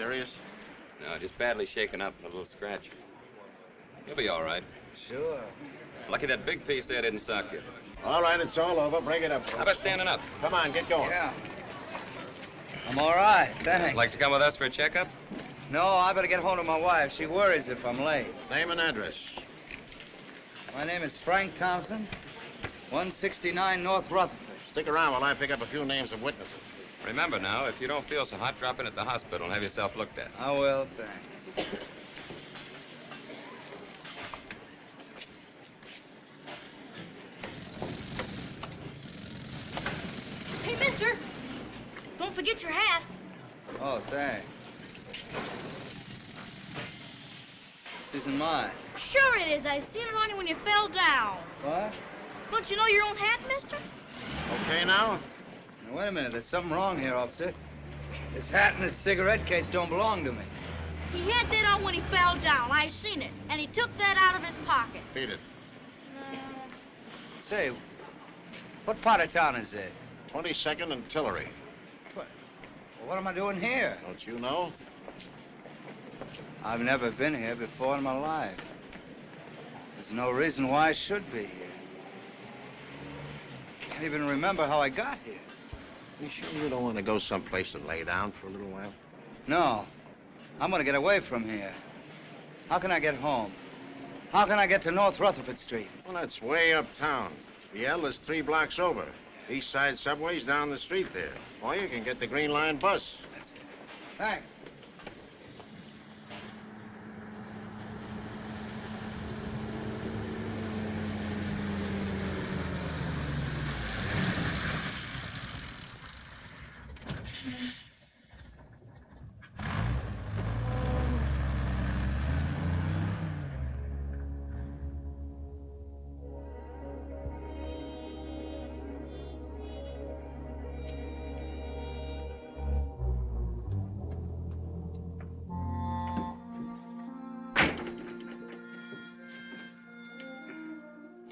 serious? No, just badly shaken up and a little scratch. You'll be all right. Sure. Lucky that big piece there didn't sock you. All right, it's all over. Break it up. How about standing up? Come on, get going. Yeah. I'm all right, thanks. Like to come with us for a checkup? No, I better get home to my wife. She worries if I'm late. Name and address. My name is Frank Thompson, 169 North Rutherford. Stick around while I pick up a few names of witnesses. Remember now, if you don't feel so hot, drop in at the hospital and have yourself looked at. I will, thanks. Hey, mister, don't forget your hat. Oh, thanks. This isn't mine. Sure it is. I seen it on you when you fell down. What? Don't you know your own hat, mister? Okay now? Now, wait a minute. There's something wrong here, officer. This hat and this cigarette case don't belong to me. He had that on when he fell down. I seen it. And he took that out of his pocket. Beat it. Say, what part of town is it? 22nd and Tillery. Well, what am I doing here? Don't you know? I've never been here before in my life. There's no reason why I should be here. Can't even remember how I got here. You sure you don't want to go someplace and lay down for a little while? No. I'm gonna get away from here. How can I get home? How can I get to North Rutherford Street? Well, that's way uptown. The L is 3 blocks over. East Side Subway's down the street there. Or you can get the Green Line bus. That's it. Thanks.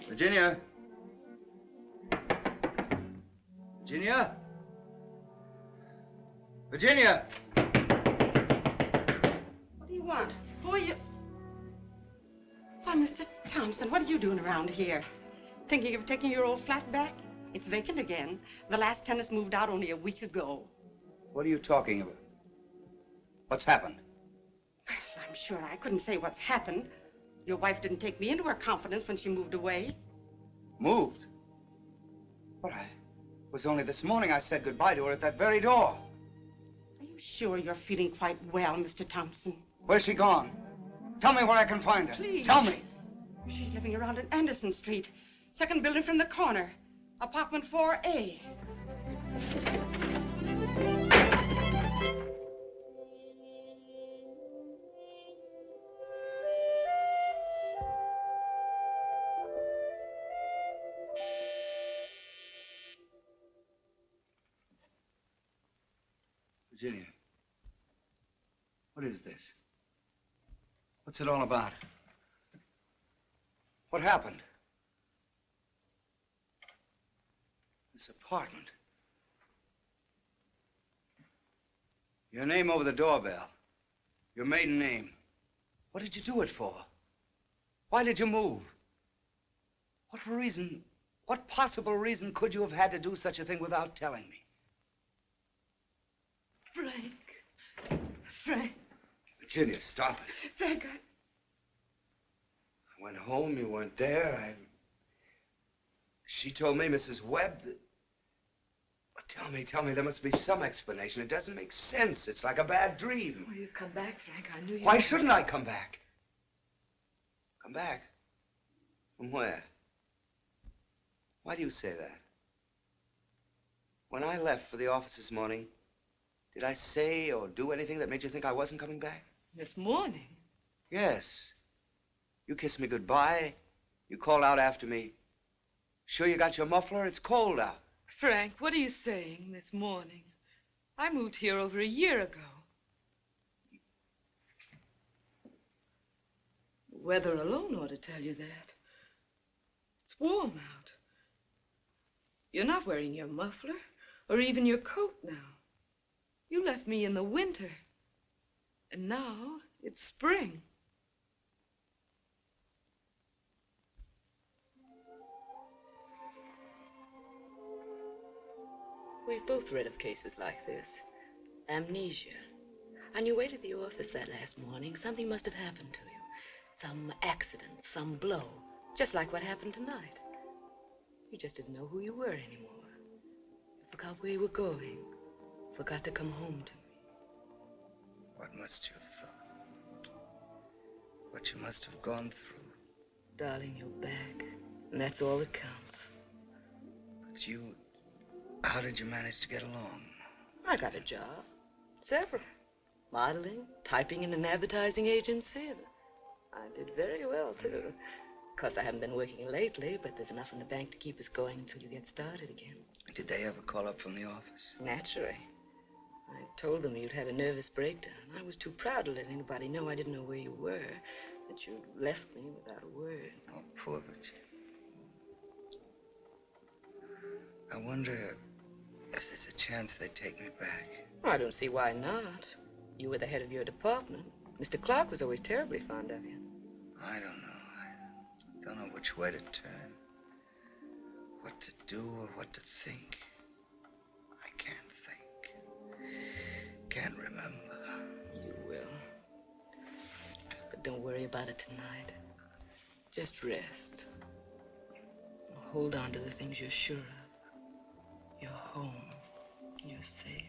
Virginia? Virginia? Virginia? What do you want? Who are you? Why, Mr. Thompson, what are you doing around here? Thinking of taking your old flat back? It's vacant again. The last tenants moved out only a week ago. What are you talking about? What's happened? I'm sure I couldn't say what's happened. Your wife didn't take me into her confidence when she moved away. Moved? But it was only this morning I said goodbye to her at that very door. Are you sure you're feeling quite well, Mr. Thompson? Where's she gone? Tell me where I can find her. Please. Tell me. She's living around in Anderson Street. Second building from the corner. Apartment 4A. Virginia, what is this? What's it all about? What happened? This apartment. Your name over the doorbell. Your maiden name. What did you do it for? Why did you move? What reason, what possible reason could you have had to do such a thing without telling me? Frank. Virginia, stop it. Frank, I went home, you weren't there. She told me, Mrs. Webb, that... But tell me, there must be some explanation. It doesn't make sense. It's like a bad dream. Oh, you've come back, Frank. I knew you... Why shouldn't I come back? Come back? From where? Why do you say that? When I left for the office this morning, did I say or do anything that made you think I wasn't coming back? This morning? Yes. You kissed me goodbye. You called out after me. Sure you got your muffler? It's cold out. Frank, what are you saying this morning? I moved here over a year ago. The weather alone ought to tell you that. It's warm out. You're not wearing your muffler or even your coat now. You left me in the winter. And now it's spring. We've both read of cases like this. Amnesia. On your way to the office that last morning, something must have happened to you. Some accident, some blow, just like what happened tonight. You just didn't know who you were anymore. You forgot where you were going. Forgot to come home to me. What must you have thought? What you must have gone through. Darling, you're back, and that's all that counts. But you... How did you manage to get along? I got a job. Several. Modeling, typing in an advertising agency. And I did very well, too. Of course, I haven't been working lately, but there's enough in the bank to keep us going until you get started again. Did they ever call up from the office? Naturally. I told them you'd had a nervous breakdown. I was too proud to let anybody know I didn't know where you were, that you'd left me without a word. Oh, poor Virginia. I wonder if there's a chance they'd take me back. I don't see why not. You were the head of your department. Mr. Clark was always terribly fond of you. I don't know. I don't know which way to turn. What to do or what to think. I can't think. Can't remember. You will. But don't worry about it tonight. Just rest. Hold on to the things you're sure of. You're home. You're safe.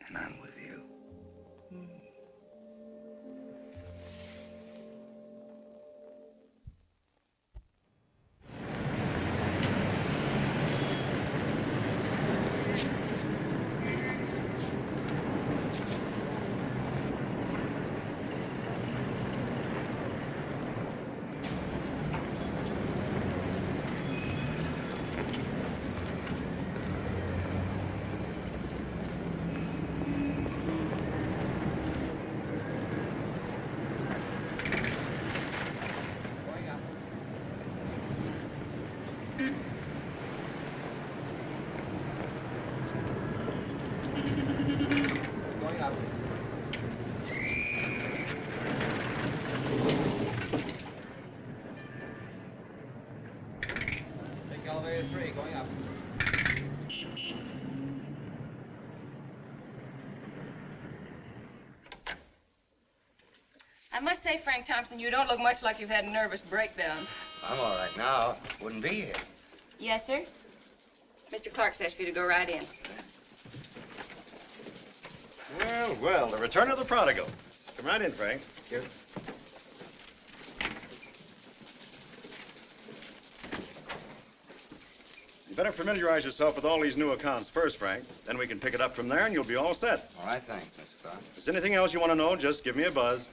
And I'm with you. I must say, Frank Thompson, you don't look much like you've had a nervous breakdown. I'm all right now. Wouldn't be here. Yes, sir? Mr. Clark says for you to go right in. Well, well, the return of the prodigal. Come right in, Frank. Here. You better familiarize yourself with all these new accounts first, Frank. Then we can pick it up from there and you'll be all set. All right, thanks, Mr. Clark. If there's anything else you want to know, just give me a buzz.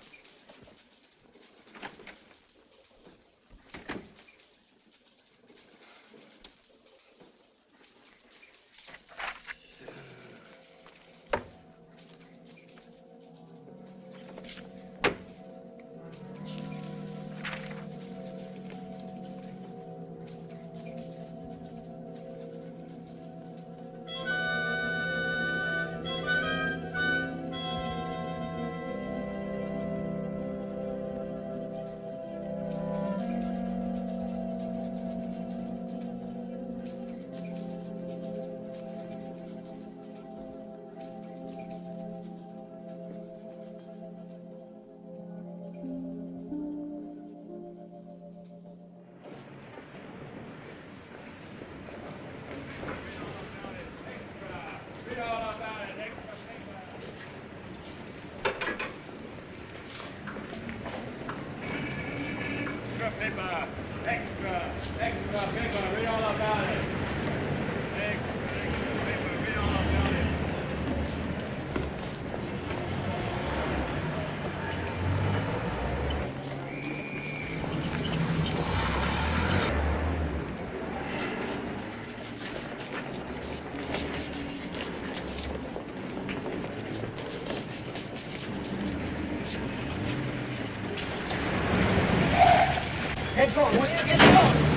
Get going, will you? Get going!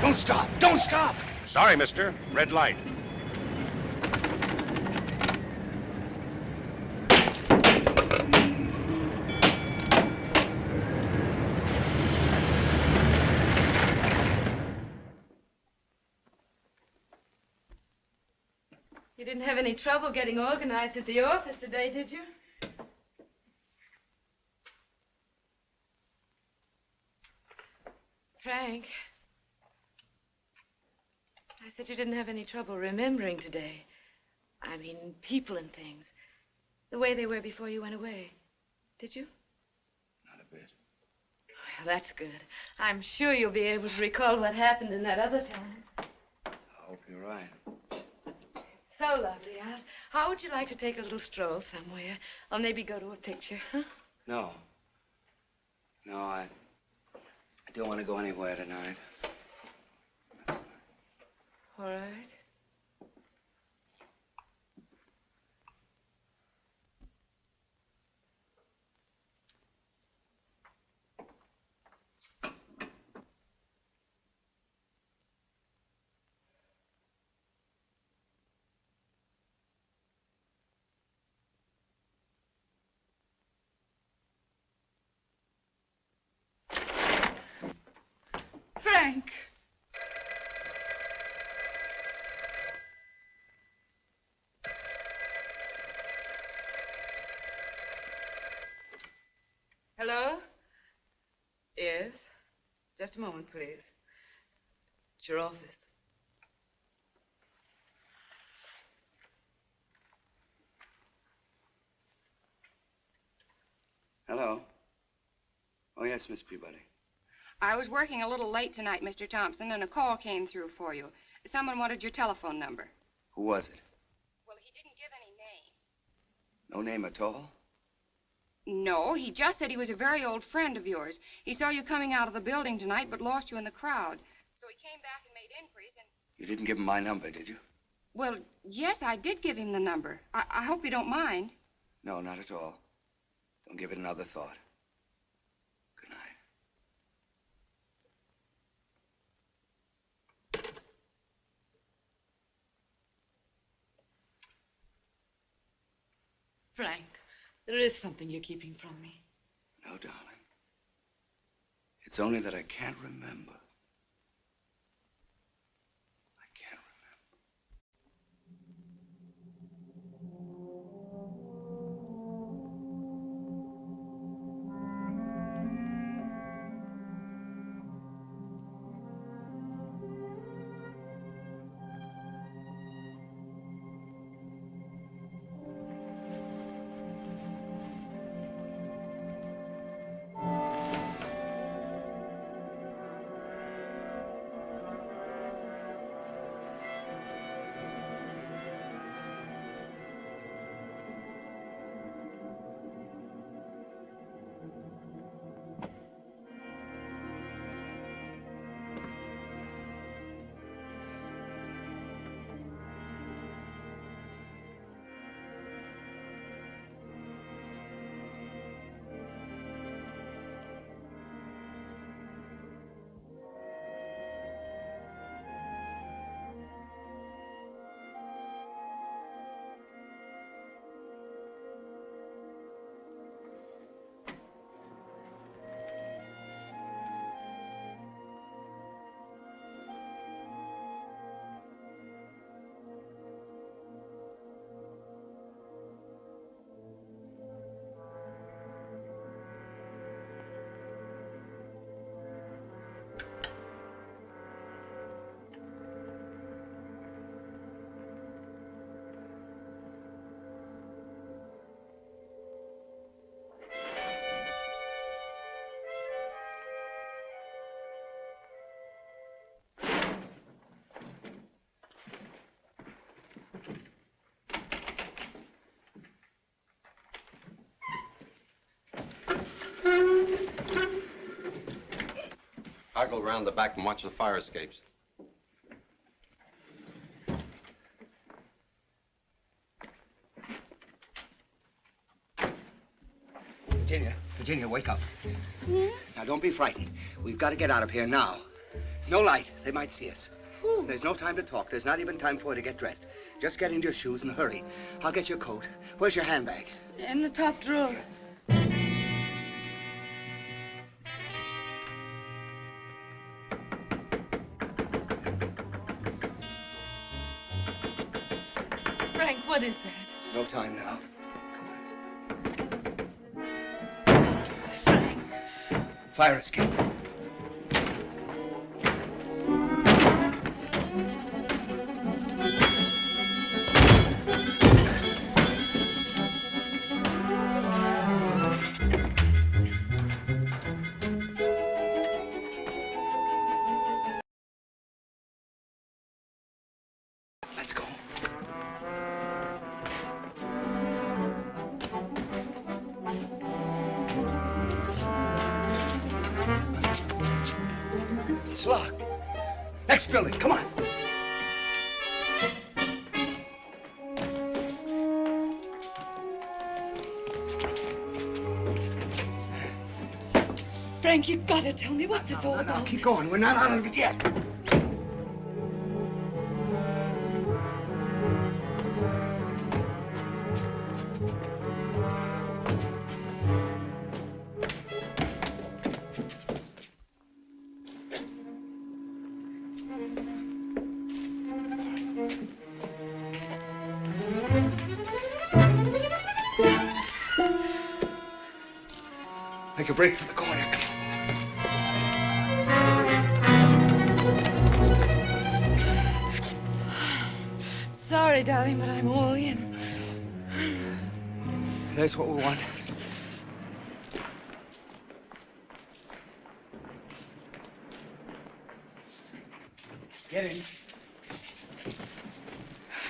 Don't stop! Don't stop! Sorry, mister. Red light. You didn't have any trouble getting organized at the office today, did you? Frank, I said you didn't have any trouble remembering today. I mean, people and things. The way they were before you went away. Did you? Not a bit. Well, that's good. I'm sure you'll be able to recall what happened in that other time. I hope you're right. So lovely out. How would you like to take a little stroll somewhere? Or maybe go to a picture, huh? No. No, I don't want to go anywhere tonight. All right. Frank. Hello? Yes. Just a moment, please. It's your office. Hello. Oh, yes, Miss Peabody. I was working a little late tonight, Mr. Thompson, and a call came through for you. Someone wanted your telephone number. Who was it? Well, he didn't give any name. No name at all? No, he just said he was a very old friend of yours. He saw you coming out of the building tonight, but lost you in the crowd. So he came back and made inquiries and... You didn't give him my number, did you? Well, yes, I did give him the number. I hope you don't mind. No, not at all. Don't give it another thought. Good night. Frank, there is something you're keeping from me. No, darling. It's only that I can't remember. I can't remember. I'll go around the back and watch the fire escapes. Virginia, wake up. Yeah? Now, don't be frightened. We've got to get out of here now. No light. They might see us. There's no time to talk. There's not even time for you to get dressed. Just get into your shoes and hurry. I'll get your coat. Where's your handbag? In the top drawer. Frank, what is that? There's no time now. Frank. Fire escape. Let's go. It's locked. Next building, come on. Frank, you gotta tell me, what's this all No, about? keep going. We're not out of it yet. Make a break for the corner. Sorry, darling, but I'm all in. That's what we want. Get in.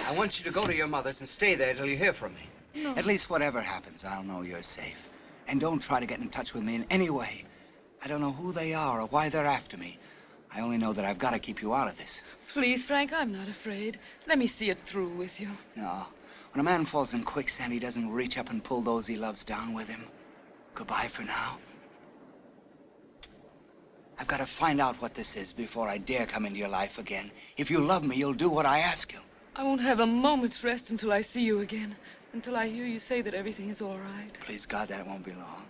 I want you to go to your mother's and stay there till you hear from me. No. At least whatever happens, I'll know you're safe. And don't try to get in touch with me in any way. I don't know who they are or why they're after me. I only know that I've got to keep you out of this. Please, Frank, I'm not afraid. Let me see it through with you. No. When a man falls in quicksand, he doesn't reach up and pull those he loves down with him. Goodbye for now. I've got to find out what this is before I dare come into your life again. If you love me, you'll do what I ask you. I won't have a moment's rest until I see you again. Until I hear you say that everything is all right. Please, God, that won't be long.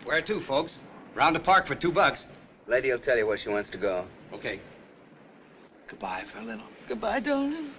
Where to, folks? Round the park for $2. Lady will tell you where she wants to go. Okay. Goodbye for a little. Goodbye, darling.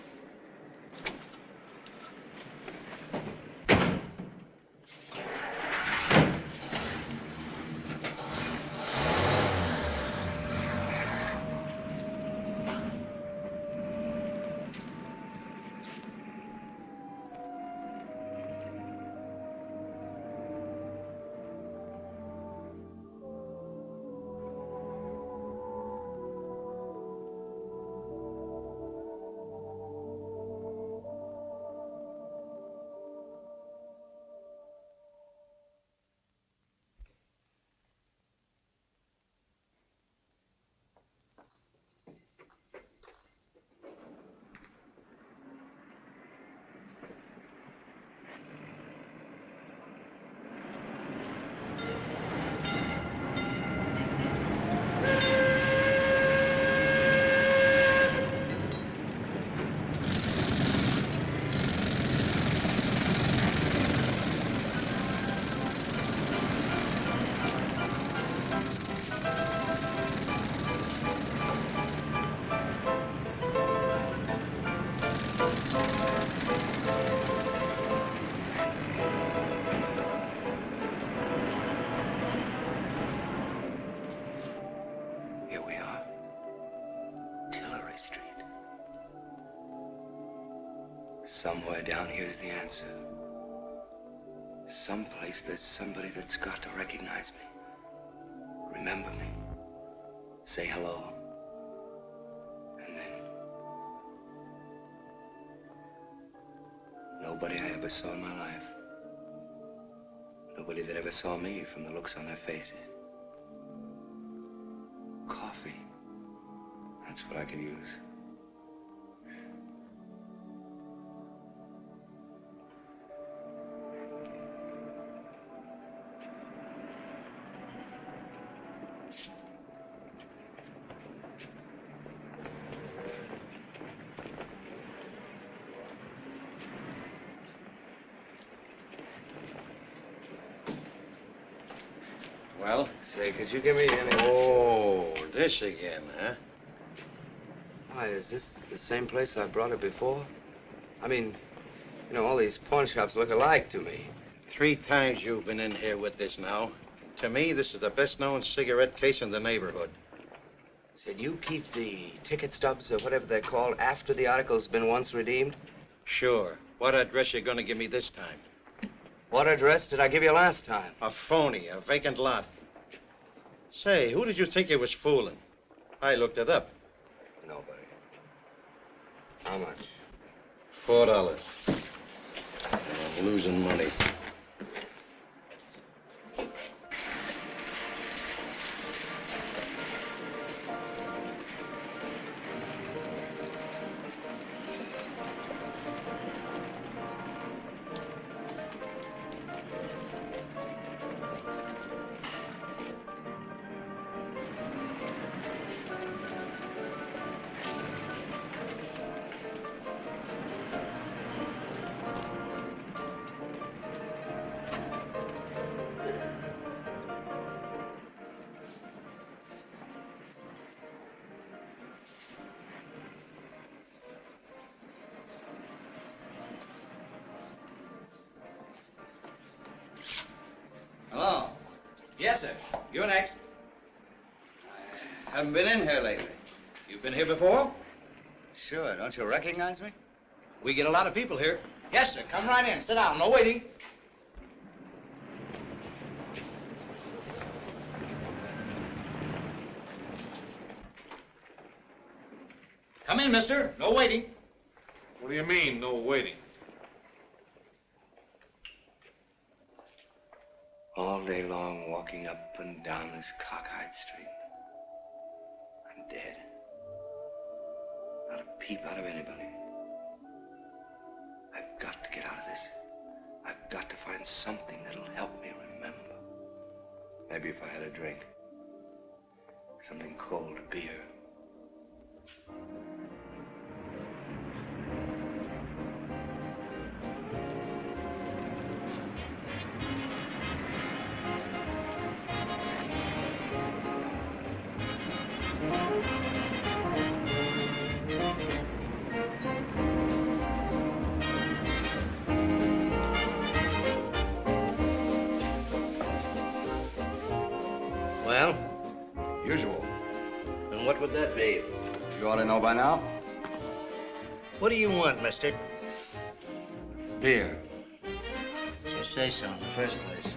Somewhere down here's the answer. Someplace there's somebody that's got to recognize me. Remember me. Say hello. And then... nobody I ever saw in my life. Nobody that ever saw me from the looks on their faces. Coffee. That's what I could use. Well? Say, could you give me any... Oh, this again, huh? Why, is this the same place I brought her before? I mean, you know, all these pawn shops look alike to me. 3 times you've been in here with this now. To me, this is the best-known cigarette case in the neighborhood. Said you keep the ticket stubs or whatever they're called after the article's been once redeemed? Sure. What address you gonna give me this time? What address did I give you last time? A phony, a vacant lot. Say, who did you think you was fooling? I looked it up. Nobody. How much? $4. I'm losing money. Hello. Yes, sir. You're next. I haven't been in here lately. You've been here before? Sure. Don't you recognize me? We get a lot of people here. Yes, sir. Come right in. Sit down. No waiting. Come in, mister. No waiting. What do you mean, no waiting? All day long, walking up and down this cockeyed street. I'm dead. Not a peep out of anybody. I've got to get out of this. I've got to find something that'll help me remember. Maybe if I had a drink. Something cold, beer. Well, usual. And what would that be? You ought to know by now. What do you want, mister? Beer. You say so in the first place.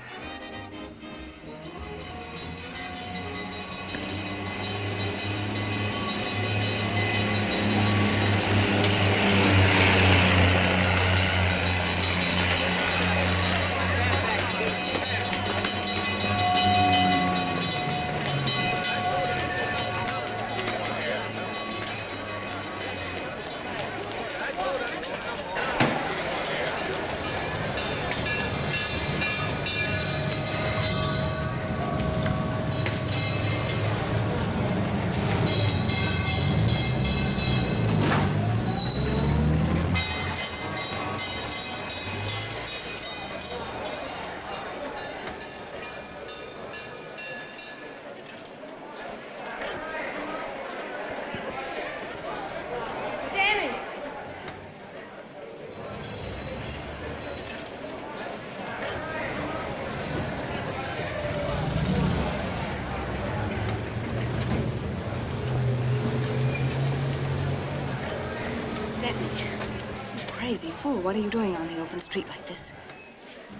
Crazy fool. What are you doing on the open street like this?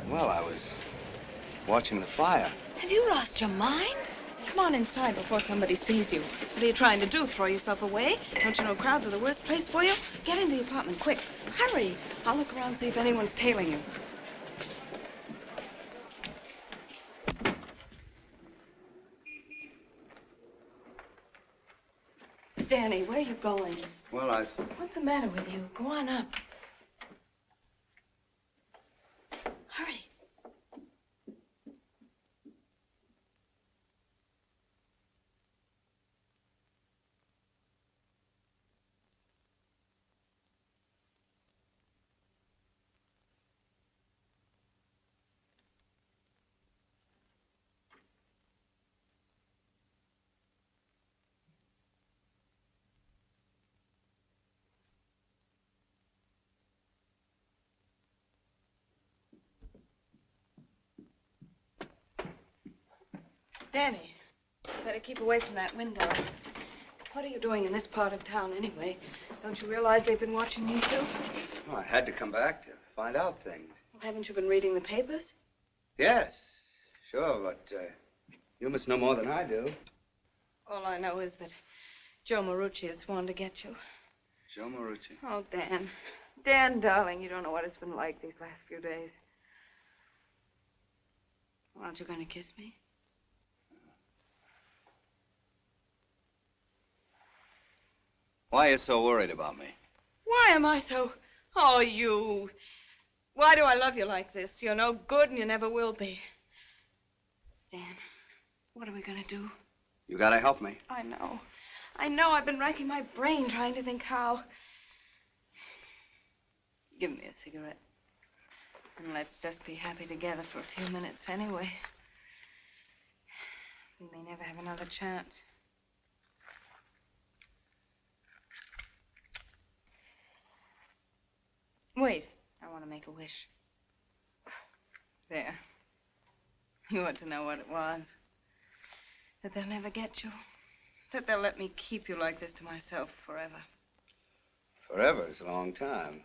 Well, I was watching the fire. Have you lost your mind? Come on inside before somebody sees you. What are you trying to do? Throw yourself away? Don't you know crowds are the worst place for you? Get into the apartment, quick. Hurry. I'll look around and see if anyone's tailing you. Danny, where are you going? Well, What's the matter with you? Go on up. Hurry. Danny, better keep away from that window. What are you doing in this part of town anyway? Don't you realize they've been watching you too? Well, I had to come back to find out things. Well, haven't you been reading the papers? Yes, sure, but you must know more than I do. All I know is that Joe Marucci has sworn to get you. Joe Marucci? Oh, Dan. Dan, darling, you don't know what it's been like these last few days. Well, aren't you going to kiss me? Why are you so worried about me? Why am I so... Oh, you... Why do I love you like this? You're no good and you never will be. Dan, what are we going to do? You gotta help me. I know. I know. I've been racking my brain trying to think how. Give me a cigarette. And let's just be happy together for a few minutes anyway. We may never have another chance. Wait. I want to make a wish. There. You ought to know what it was. That they'll never get you. That they'll let me keep you like this to myself forever. Forever is a long time.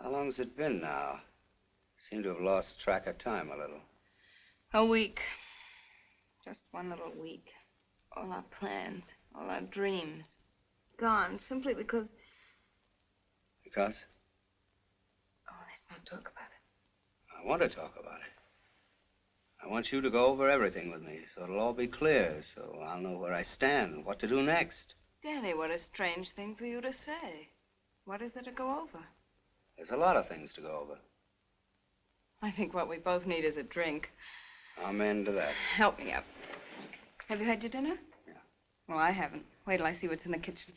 How long's it been now? Seem to have lost track of time a little. A week. Just one little week. All our plans, all our dreams. Gone, simply because... Because? Oh, let's not talk about it. I want to talk about it. I want you to go over everything with me, so it'll all be clear, so I'll know where I stand and what to do next. Danny, what a strange thing for you to say. What is there to go over? There's a lot of things to go over. I think what we both need is a drink. I'm into that. Help me up. Have you had your dinner? Yeah. Well, I haven't. Wait till I see what's in the kitchen.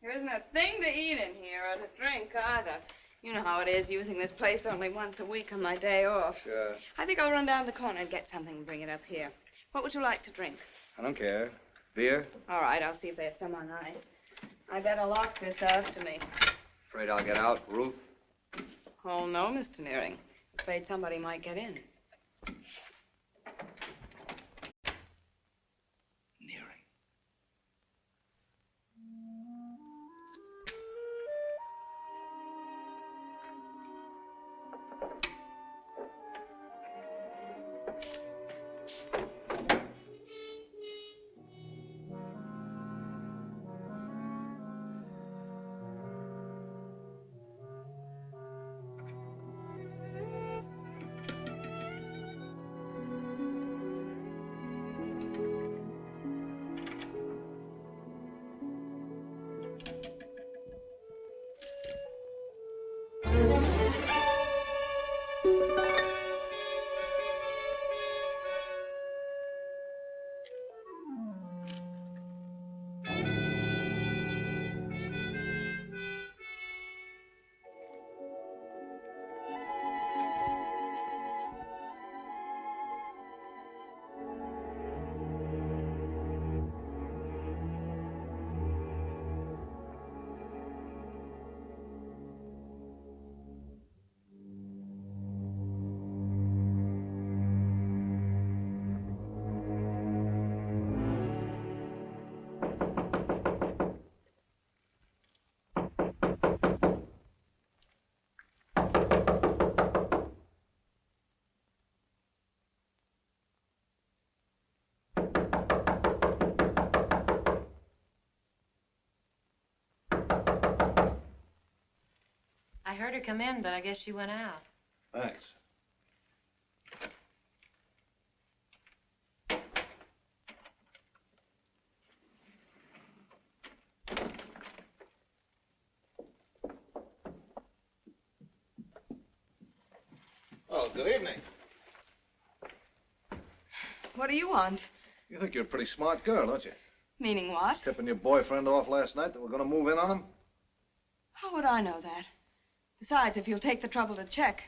There isn't a thing to eat in here or to drink either. You know how it is, using this place only once a week on my day off. Sure. I think I'll run down the corner and get something and bring it up here. What would you like to drink? I don't care. Beer? All right, I'll see if they have some on ice. I better lock this after me. Afraid I'll get out, Ruth? Oh, no, Mr. Nearing. Afraid somebody might get in. I heard her come in, but I guess she went out. Thanks. Oh, good evening. What do you want? You think you're a pretty smart girl, don't you? Meaning what? Tipping your boyfriend off last night that we're going to move in on him? How would I know that? Besides, if you'll take the trouble to check,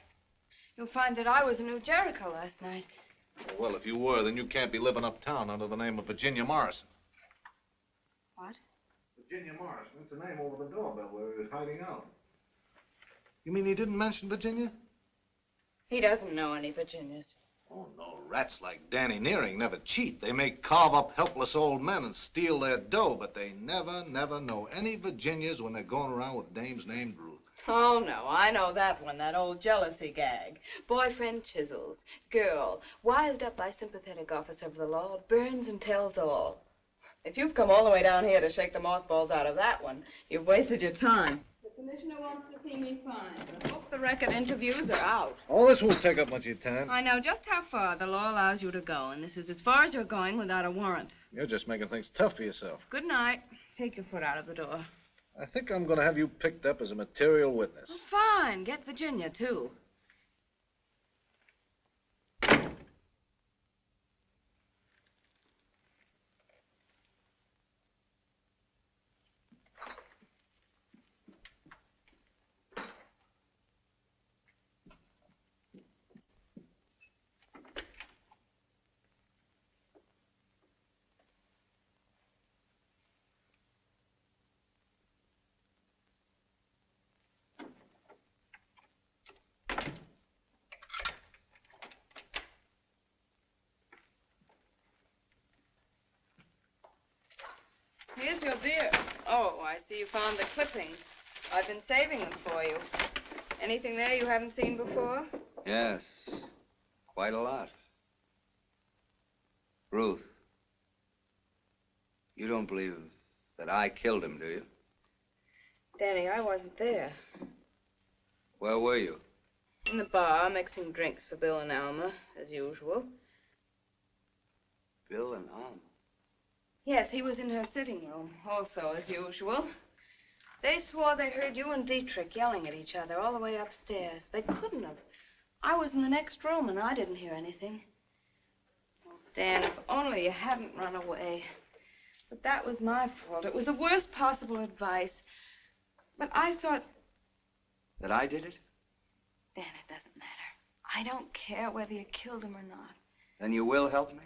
you'll find that I was in New Jericho last night. Well, if you were, then you can't be living uptown under the name of Virginia Morrison. What? Virginia Morrison? That's the name over the doorbell where he was hiding out. You mean he didn't mention Virginia? He doesn't know any Virginias. Oh, no. Rats like Danny Nearing never cheat. They may carve up helpless old men and steal their dough, but they never know any Virginias when they're going around with dames named Ruth. Oh, no, I know that one, that old jealousy gag. Boyfriend chisels, girl, wised up by sympathetic officer of the law, burns and tells all. If you've come all the way down here to shake the mothballs out of that one, you've wasted your time. The commissioner wants to see me fine. I hope the record interviews are out. Oh, this won't take up much of your time. I know just how far the law allows you to go, and this is as far as you're going without a warrant. You're just making things tough for yourself. Good night. Take your foot out of the door. I think I'm going to have you picked up as a material witness. Oh, fine. Get Virginia, too. Here's your beer. Oh, I see you found the clippings. I've been saving them for you. Anything there you haven't seen before? Yes, quite a lot. Ruth, you don't believe that I killed him, do you? Danny, I wasn't there. Where were you? In the bar, mixing drinks for Bill and Alma, as usual. Bill and Alma? Yes, he was in her sitting room, also, as usual. They swore they heard you and Dietrich yelling at each other all the way upstairs. They couldn't have. I was in the next room, and I didn't hear anything. Oh, Dan, if only you hadn't run away. But that was my fault. It was the worst possible advice. But I thought... That I did it? Dan, it doesn't matter. I don't care whether you killed him or not. Then you will help me?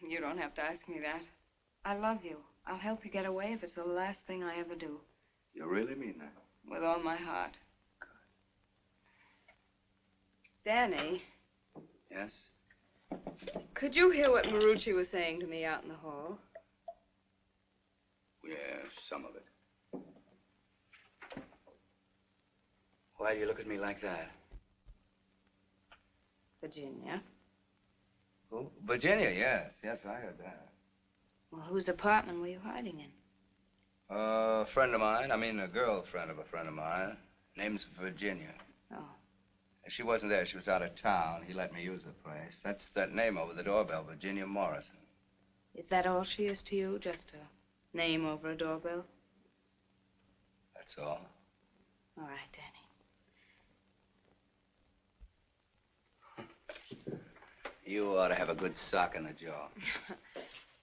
You don't have to ask me that. I love you. I'll help you get away if it's the last thing I ever do. You really mean that? With all my heart. Good. Danny. Yes? Could you hear what Marucci was saying to me out in the hall? Yeah, some of it. Why do you look at me like that? Virginia. Oh, Virginia, yes. Yes, I heard that. Well, whose apartment were you hiding in? A friend of mine, a girlfriend of a friend of mine. Name's Virginia. Oh. She wasn't there. She was out of town. He let me use the place. That's that name over the doorbell, Virginia Morrison. Is that all she is to you? Just a name over a doorbell? That's all. All right, Danny. You ought to have a good sock in the jaw.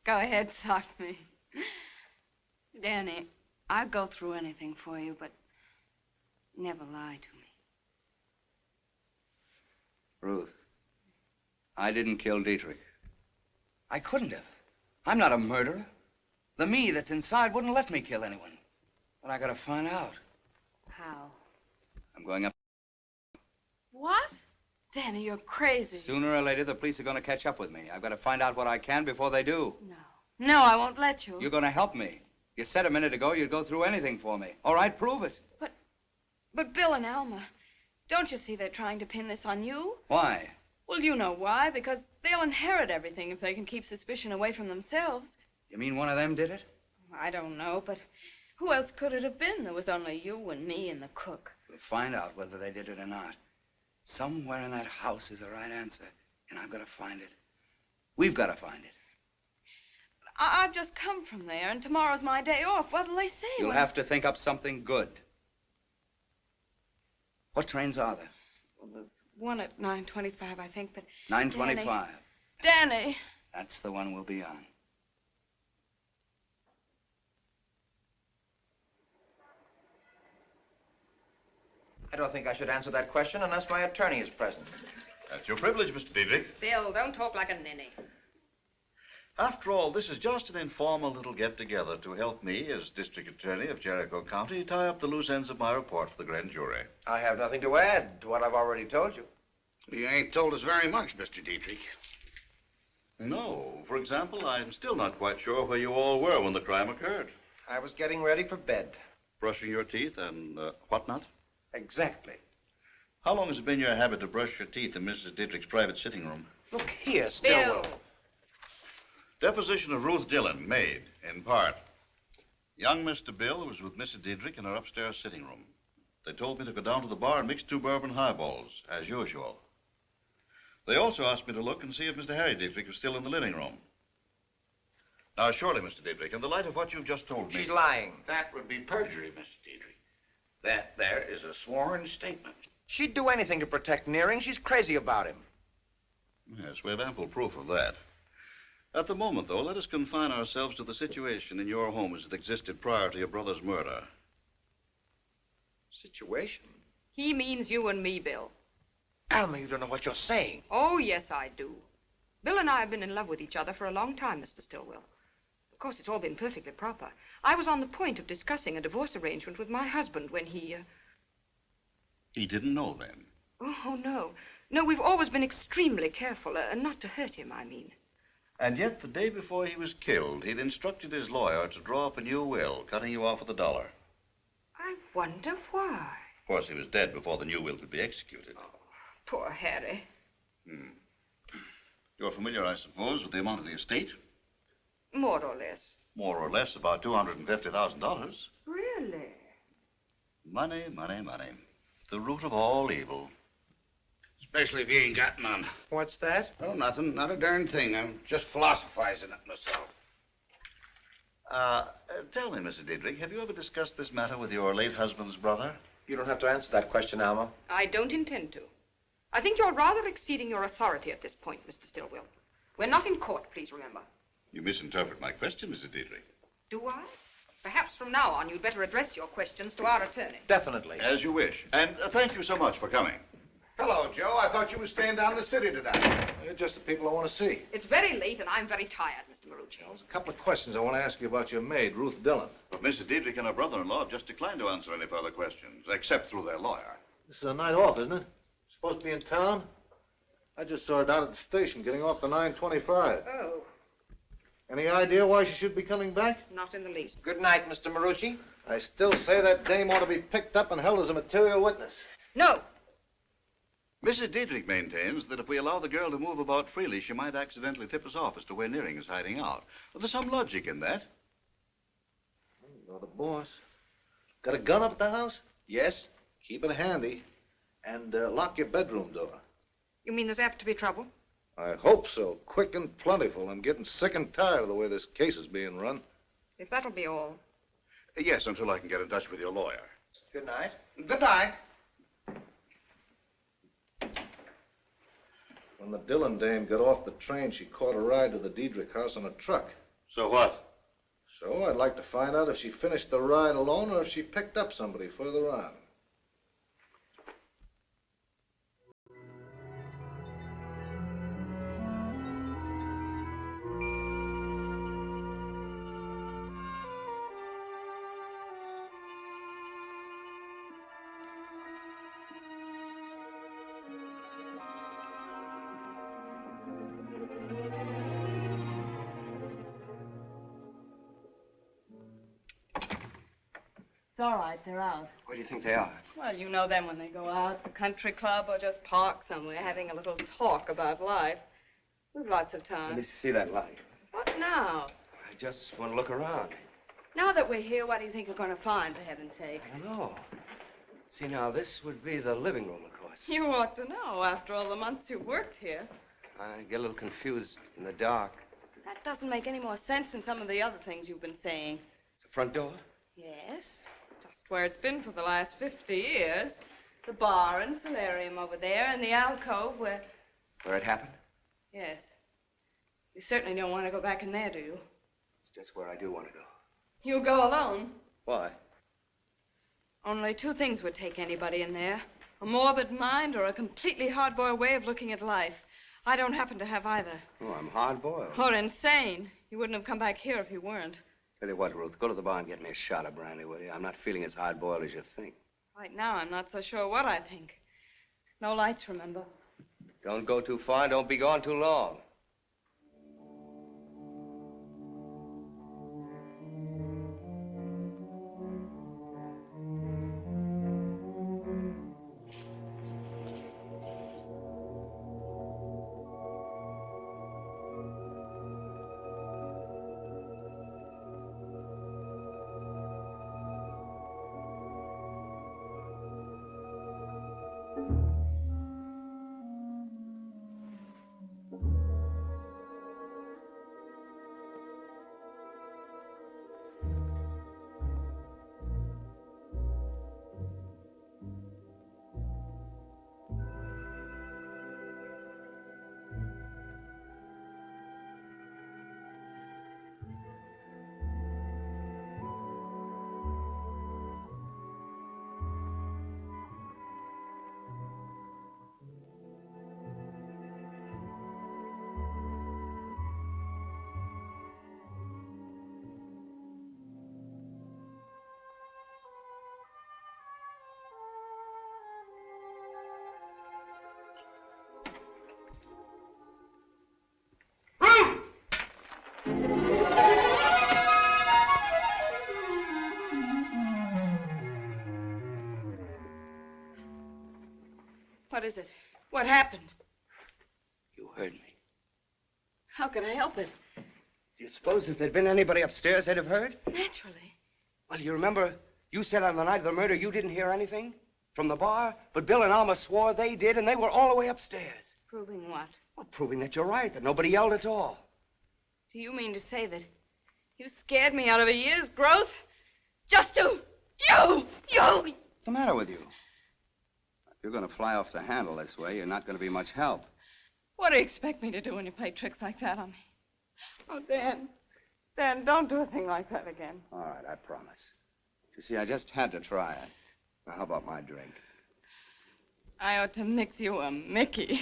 Go ahead, sock me. Danny, I'd go through anything for you, but never lie to me. Ruth, I didn't kill Dietrich. I couldn't have. I'm not a murderer. The me that's inside wouldn't let me kill anyone. But I gotta find out. How? I'm going up. What? Danny, you're crazy. Sooner or later, the police are gonna catch up with me. I've got to find out what I can before they do. No. No, I won't let you. You're gonna help me. You said a minute ago you'd go through anything for me. All right, prove it. But Bill and Alma, don't you see they're trying to pin this on you? Why? Well, you know why. Because they'll inherit everything if they can keep suspicion away from themselves. You mean one of them did it? I don't know, but who else could it have been? There was only you and me and the cook. We'll find out whether they did it or not. Somewhere in that house is the right answer, and I've got to find it. We've got to find it. I've just come from there, and tomorrow's my day off. What'll they say? You'll have to think up something good. What trains are there? Well, there's one at 9:25, I think, but... 9:25. Danny! That's the one we'll be on. I don't think I should answer that question unless my attorney is present. That's your privilege, Mr. Diedrich. Bill, don't talk like a ninny. After all, this is just an informal little get-together to help me, as district attorney of Jericho County, tie up the loose ends of my report for the grand jury. I have nothing to add to what I've already told you. You ain't told us very much, Mr. Diedrich. No. For example, I'm still not quite sure where you all were when the crime occurred. I was getting ready for bed. Brushing your teeth and whatnot? Exactly. How long has it been your habit to brush your teeth in Mrs. Diedrich's private sitting room? Look here, Stillwell. Bill! Deposition of Ruth Dillon, made, in part. Young Mr. Bill was with Mrs. Diedrich in her upstairs sitting room. They told me to go down to the bar and mix 2 bourbon highballs, as usual. They also asked me to look and see if Mr. Harry Diedrich was still in the living room. Now, surely, Mr. Diedrich, in the light of what you've just told me... She's lying. That would be perjury, Mr. Diedrich. That there is a sworn statement. She'd do anything to protect Nearing. She's crazy about him. Yes, we have ample proof of that. At the moment, though, let us confine ourselves to the situation in your home as it existed prior to your brother's murder. Situation? He means you and me, Bill. Alma, you don't know what you're saying. Oh, yes, I do. Bill and I have been in love with each other for a long time, Mr. Stillwell. Of course, it's all been perfectly proper. I was on the point of discussing a divorce arrangement with my husband when he... He didn't know then? Oh, no. No, we've always been extremely careful, not to hurt him, I mean. And yet, the day before he was killed, he'd instructed his lawyer to draw up a new will, cutting you off with $1. I wonder why. Of course, he was dead before the new will could be executed. Oh, poor Harry. You're familiar, I suppose, with the amount of the estate? More or less. More or less, about $250,000. Really? Money, money, money. The root of all evil. Especially if you ain't got none. What's that? Oh, nothing. Not a darn thing. I'm just philosophizing it myself. Tell me, Mrs. Diedrich, have you ever discussed this matter with your late husband's brother? You don't have to answer that question, Alma. I don't intend to. I think you're rather exceeding your authority at this point, Mr. Stillwell. We're not in court, please remember. You misinterpret my question, Mrs. Diedrich. Do I? Perhaps from now on you'd better address your questions to our attorney. Definitely. As you wish. And thank you so much for coming. Hello, Joe. I thought you were staying down in the city tonight. You're just the people I want to see. It's very late and I'm very tired, Mr. Marucci. There's a couple of questions I want to ask you about your maid, Ruth Dillon. But Mrs. Diedrich and her brother-in-law have just declined to answer any further questions, except through their lawyer. This is a night off, isn't it? Supposed to be in town? I just saw her down at the station getting off the 9:25. Oh, Any idea why she should be coming back? not in the least. Good night, Mr. Marucci. I still say that dame ought to be picked up and held as a material witness. No. Mrs. Diedrich maintains that if we allow the girl to move about freely, she might accidentally tip us off as to where Nearing is hiding out. But there's some logic in that. You're the boss. Got a gun up at the house? Yes? Keep it handy. And lock your bedroom door. You mean there's apt to be trouble? I hope so. Quick and plentiful. I'm getting sick and tired of the way this case is being run. If that'll be all. Yes, until I can get in touch with your lawyer. Good night. Good night. When the Dillon dame got off the train, she caught a ride to the Diedrich house on a truck. So what? So I'd like to find out if she finished the ride alone or if she picked up somebody further on. It's all right, they're out. Where do you think they are? Well, you know them when they go out, the country club or just park somewhere, having a little talk about life. We've lots of Let me time. see that light. What now? I just want to look around. Now that we're here, what do you think you're going to find, for heaven's sakes? I don't know. See, now, this would be the living room, of course. You ought to know, after all the months you've worked here. I get a little confused in the dark. That doesn't make any more sense than some of the other things you've been saying. It's the front door? Yes, just where it's been for the last 50 years. The bar and solarium over there, and the alcove where... Where it happened? Yes. You certainly don't want to go back in there, do you? It's just where I do want to go. You'll go alone. Why? Only two things would take anybody in there. A morbid mind or a completely hard-boiled way of looking at life. I don't happen to have either. Oh, I'm hard-boiled. Or insane. You wouldn't have come back here if you weren't. Tell you what, Ruth, go to the bar and get me a shot of brandy, will you? I'm not feeling as hard-boiled as you think. Right now, I'm not so sure what I think. No lights, remember? Don't go too far, don't be gone too long. What is it? What happened? You heard me. How could I help it? Do you suppose if there'd been anybody upstairs, they'd have heard? Naturally. Well, you remember you said on the night of the murder you didn't hear anything from the bar? But Bill and Alma swore they did, and they were all the way upstairs. Proving what? Well, proving that you're right, that nobody yelled at all. Do you mean to say that you scared me out of a year's growth? Just to... You! What's the matter with you? If you're going to fly off the handle this way, you're not going to be much help. What do you expect me to do when you play tricks like that on me? Oh, Dan. Dan, don't do a thing like that again. All right, I promise. You see, I just had to try it. Now, how about my drink? I ought to mix you a Mickey.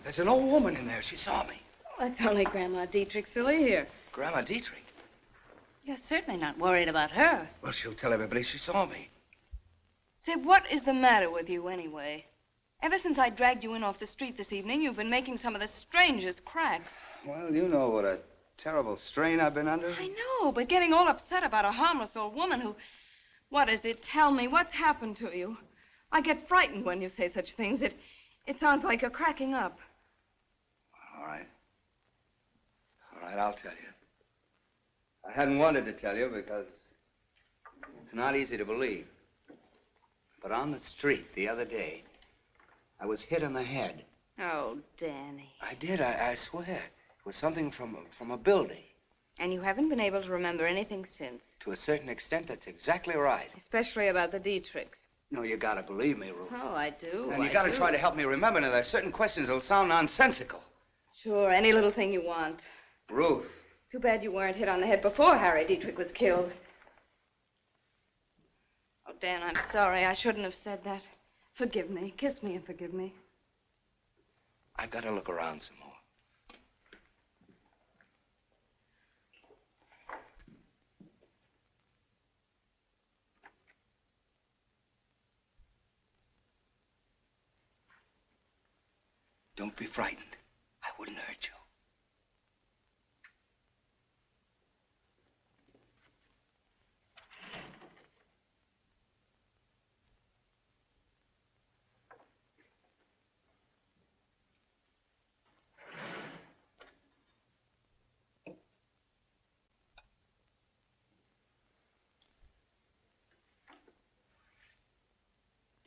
There's an old woman in there. She saw me. That's only Grandma Dietrich, silly here. Grandma Dietrich? You're certainly not worried about her. Well, she'll tell everybody she saw me. Say, what is the matter with you anyway? Ever since I dragged you in off the street this evening, you've been making some of the strangest cracks. Well, you know what a terrible strain I've been under. I know, but getting all upset about a harmless old woman who... What is it? Tell me, what's happened to you? I get frightened when you say such things. It sounds like you're cracking up. All right. All right, I'll tell you. I hadn't wanted to tell you because it's not easy to believe. But on the street the other day, I was hit on the head. Oh, Danny. I did, I swear. It was something from a building. And you haven't been able to remember anything since? To a certain extent, that's exactly right. Especially about the Dietrichs. No, you gotta believe me, Ruth. Oh, I do. And you gotta try to help me remember. Now, there's certain questions that'll sound nonsensical. Sure, any little thing you want. Ruth. Too bad you weren't hit on the head before Harry Dietrich was killed. Oh, Dan, I'm sorry. I shouldn't have said that. Forgive me. Kiss me and forgive me. I've got to look around some more. Don't be frightened. I wouldn't hurt you.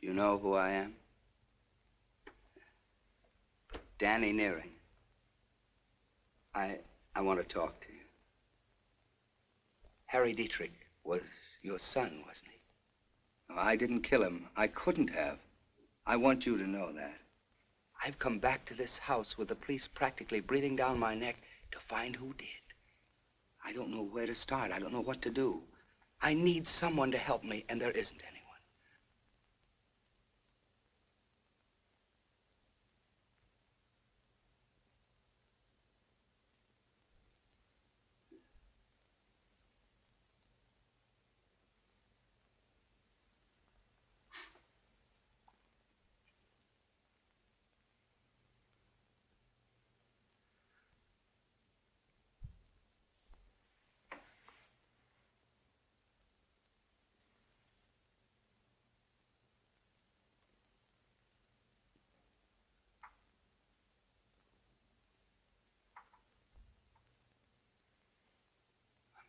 You know who I am? Danny Nearing. I want to talk to you. Harry Dietrich was your son, wasn't he? No, I didn't kill him. I couldn't have. I want you to know that. I've come back to this house with the police practically breathing down my neck to find who did. I don't know where to start. I don't know what to do. I need someone to help me, and there isn't anyone.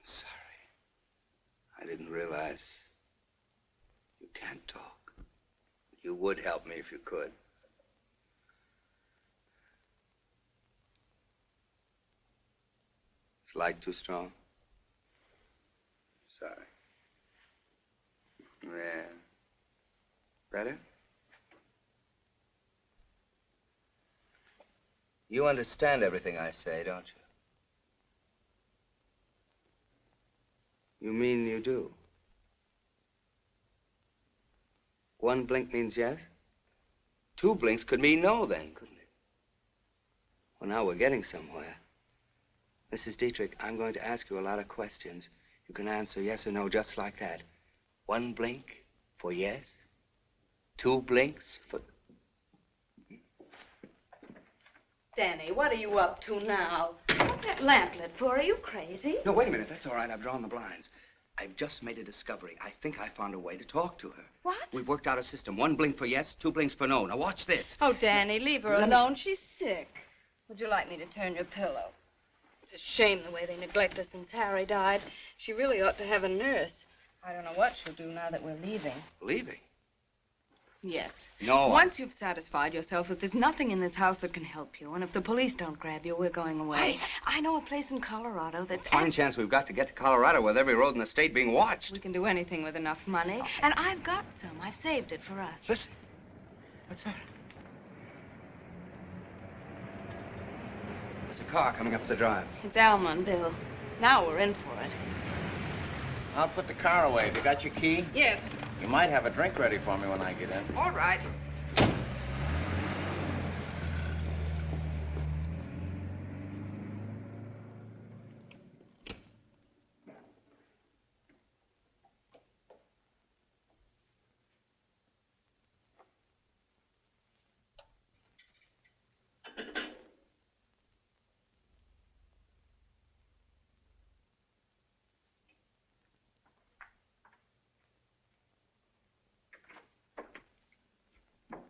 Sorry. I didn't realize you can't talk. You would help me if you could. Is light too strong? Sorry. Yeah. Better? You understand everything I say, don't you? You mean you do? One blink means yes? Two blinks could mean no then, couldn't it? Well, now we're getting somewhere. Mrs. Dietrich, I'm going to ask you a lot of questions. You can answer yes or no just like that. One blink for yes. Two blinks for... Danny, what are you up to now? What's that lamp lit for? Are you crazy? No, wait a minute. That's all right. I've drawn the blinds. I've just made a discovery. I think I found a way to talk to her. What? We've worked out a system. One blink for yes, two blinks for no. Now watch this. Oh, Danny, leave her alone. She's sick. Would you like me to turn your pillow? It's a shame the way they neglect her since Harry died. She really ought to have a nurse. I don't know what she'll do now that we're leaving. Leaving? Yes. No. Once you've satisfied yourself that there's nothing in this house that can help you, and if the police don't grab you, we're going away. I know a place in Colorado that's... Fine chance we've got to get to Colorado with every road in the state being watched. We can do anything with enough money. And I've got some. I've saved it for us. Listen. What's that? There's a car coming up the drive. It's Alma and Bill. Now we're in for it. I'll put the car away. Have you got your key? Yes. You might have a drink ready for me when I get in. All right.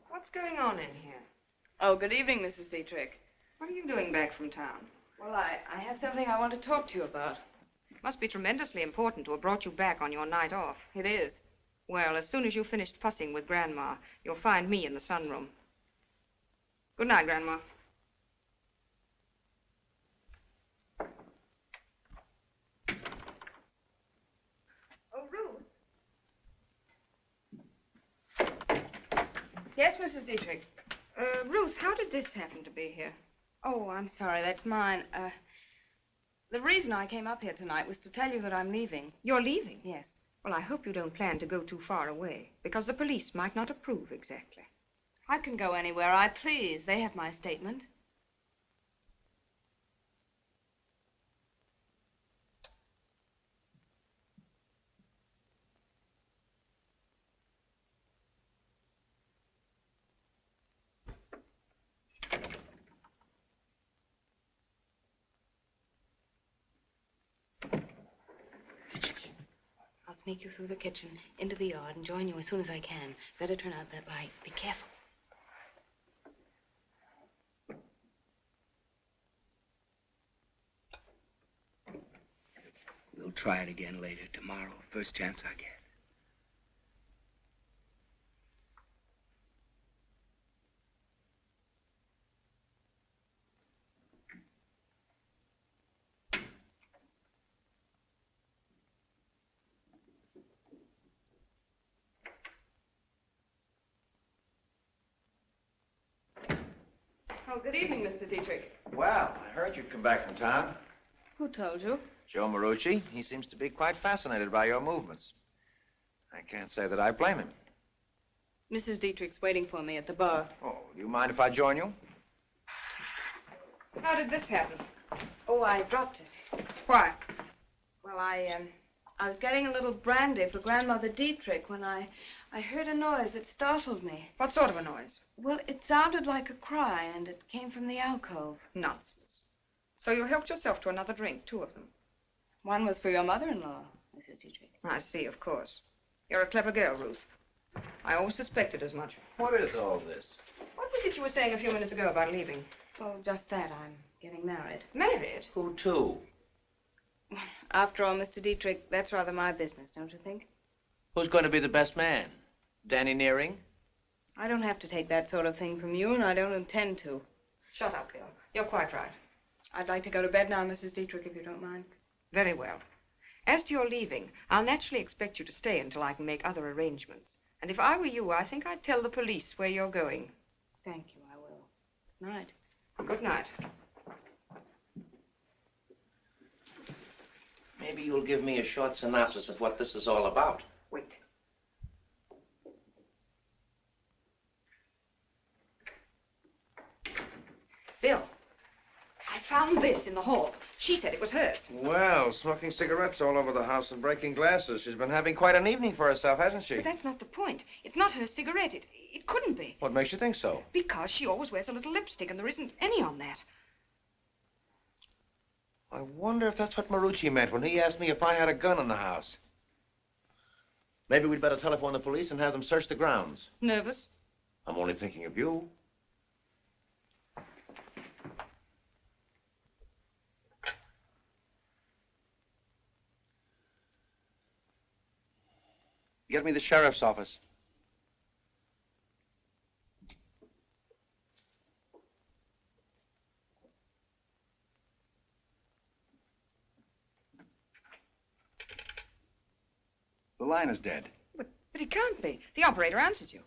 What's going on in here? Oh, good evening, Mrs. Dietrich. What are you doing back from town? Well, I have something I want to talk to you about. It must be tremendously important to have brought you back on your night off. It is. Well, as soon as you've finished fussing with Grandma, you'll find me in the sunroom. Good night, Grandma. Oh, Ruth. Yes, Mrs. Dietrich. Ruth, how did this happen to be here? Oh, I'm sorry. That's mine. The reason I came up here tonight was to tell you that I'm leaving. You're leaving? Yes. Well, I hope you don't plan to go too far away, because the police might not approve exactly. I can go anywhere I please. They have my statement. I'll sneak you through the kitchen, into the yard, and join you as soon as I can. Better turn out that light. Be careful. We'll try it again later, tomorrow. First chance I get. Oh, good evening, Mr. Dietrich. Well, I heard you'd come back from town. Who told you? Joe Marucci. He seems to be quite fascinated by your movements. I can't say that I blame him. Mrs. Dietrich's waiting for me at the bar. Oh, do you mind if I join you? How did this happen? Oh, I dropped it. Why? Well, I was getting a little brandy for Grandmother Dietrich when I heard a noise that startled me. What sort of a noise? Well, it sounded like a cry, and it came from the alcove. Nonsense. So you helped yourself to another drink, 2 of them. One was for your mother-in-law, Mrs. Dietrich. I see, of course. You're a clever girl, Ruth. I always suspected as much. What is all this? What was it you were saying a few minutes ago about leaving? Oh, just that. I'm getting married. Married? Who to? After all, Mr. Dietrich, that's rather my business, don't you think? Who's going to be the best man? Danny Nearing? I don't have to take that sort of thing from you, and I don't intend to. Shut up, Bill. You're quite right. I'd like to go to bed now, Mrs. Dietrich, if you don't mind. Very well. As to your leaving, I'll naturally expect you to stay until I can make other arrangements. And if I were you, I think I'd tell the police where you're going. Thank you, I will. Good night. Good night. Maybe you'll give me a short synopsis of what this is all about. Wait. Bill, I found this in the hall. She said it was hers. Well, smoking cigarettes all over the house and breaking glasses. She's been having quite an evening for herself, hasn't she? But that's not the point. It's not her cigarette. It couldn't be. What makes you think so? Because she always wears a little lipstick, and there isn't any on that. I wonder if that's what Marucci meant when he asked me if I had a gun in the house. Maybe we'd better telephone the police and have them search the grounds. Nervous? I'm only thinking of you. Get me the sheriff's office. The line is dead. But it can't be. The operator answered you.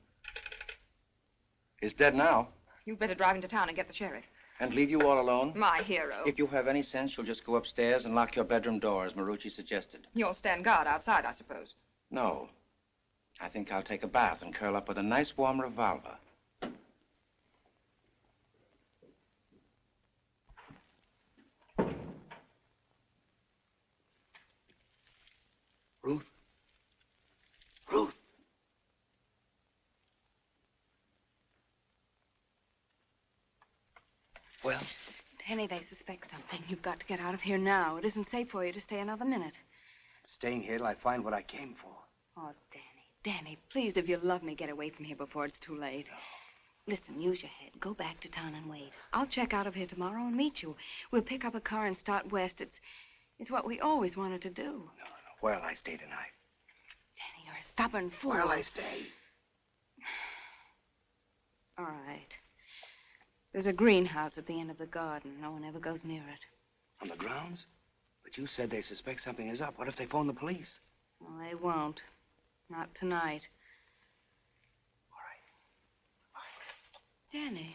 It's dead now. You'd better drive into town and get the sheriff. And leave you all alone? My hero. If you have any sense, you'll just go upstairs and lock your bedroom door, as Marucci suggested. You'll stand guard outside, I suppose. No. I think I'll take a bath and curl up with a nice warm revolver. Ruth? Ruth! Well? Danny, they suspect something. You've got to get out of here now. It isn't safe for you to stay another minute. Staying here till I find what I came for. Oh, Danny, please, if you love me, get away from here before it's too late. Listen, use your head. Go back to town and wait. I'll check out of here tomorrow and meet you. We'll pick up a car and start west. It's what we always wanted to do. No. Where'll I stay tonight? Danny, you're a stubborn fool. Where'll I stay? All right. There's a greenhouse at the end of the garden. No one ever goes near it. On the grounds? But you said they suspect something is up. What if they phone the police? Well, they won't. Not tonight. All right. Danny.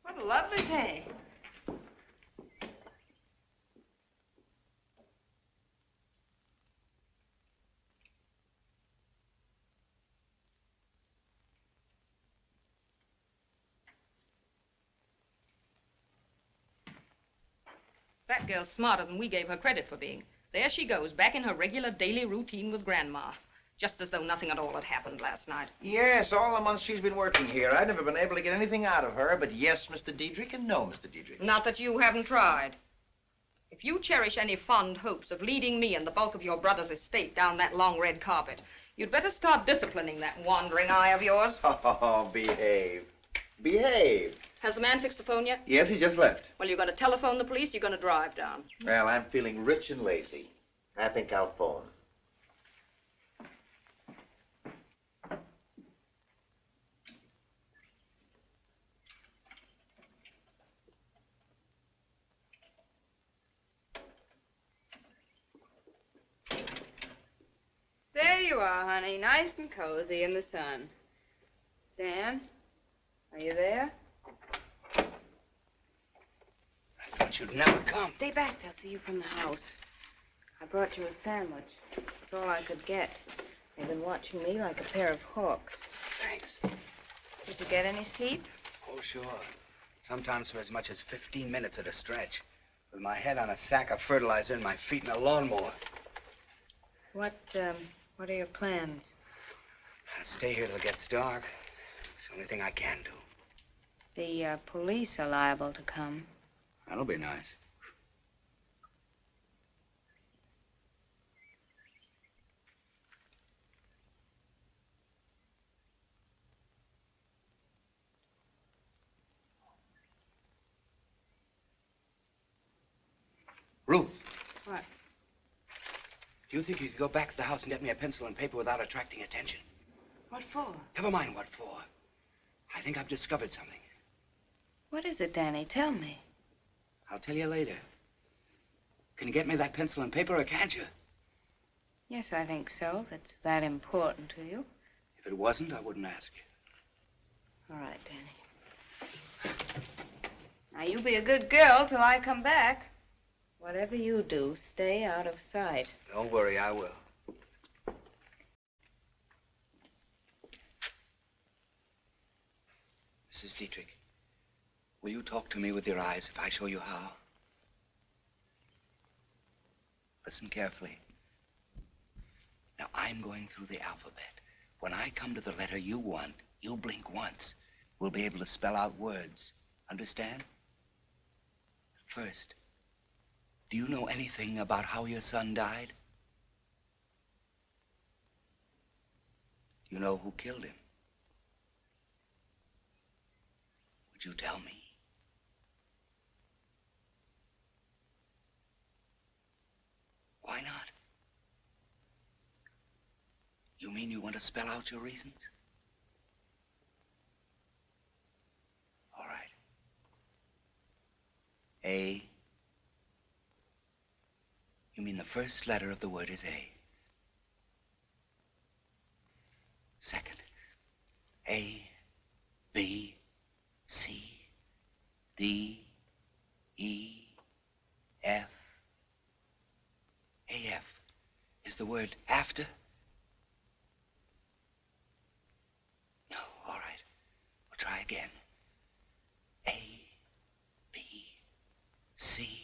What a lovely day. That girl's smarter than we gave her credit for being. There she goes, back in her regular daily routine with Grandma. Just as though nothing at all had happened last night. Yes, all the months she's been working here. I've never been able to get anything out of her, but yes, Mr. Dietrich, and no, Mr. Dietrich. Not that you haven't tried. If you cherish any fond hopes of leading me and the bulk of your brother's estate down that long red carpet, you'd better start disciplining that wandering eye of yours. Oh, behave. Behave. Has the man fixed the phone yet? Yes, he just left. Well, you're going to telephone the police, you're going to drive down. Well, I'm feeling rich and lazy. I think I'll phone. There you are, honey, nice and cozy in the sun. Dan, are you there? I thought you'd never come. Stay back, they'll see you from the house. I brought you a sandwich. It's all I could get. They've been watching me like a pair of hawks. Thanks. Did you get any sleep? Oh, sure. Sometimes for as much as 15 minutes at a stretch. With my head on a sack of fertilizer and my feet in a lawnmower. What are your plans? I'll stay here till it gets dark. It's the only thing I can do. The police are liable to come. That'll be nice. Ruth. What? Do you think you could go back to the house and get me a pencil and paper without attracting attention? What for? Never mind what for. I think I've discovered something. What is it, Danny? Tell me. I'll tell you later. Can you get me that pencil and paper, or can't you? Yes, I think so, if it's that important to you. If it wasn't, I wouldn't ask you. All right, Danny. Now, you be a good girl till I come back. Whatever you do, stay out of sight. Don't worry, I will. Mrs. Dietrich, will you talk to me with your eyes if I show you how? Listen carefully. Now, I'm going through the alphabet. When I come to the letter you want, you'll blink once. We'll be able to spell out words. Understand? First, do you know anything about how your son died? Do you know who killed him? Would you tell me? Why not? You mean you want to spell out your reasons? All right. A. You mean the first letter of the word is A. Second. A, B, C, D, E, F. AF. Is the word after? No, all right. We'll try again. A, B, C.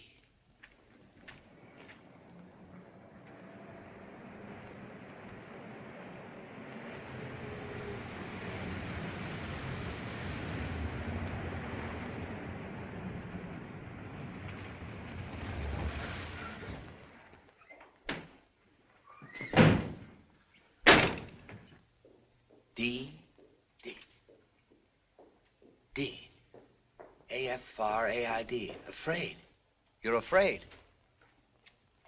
D, D, D, A-F-R-A-I-D, afraid. You're afraid.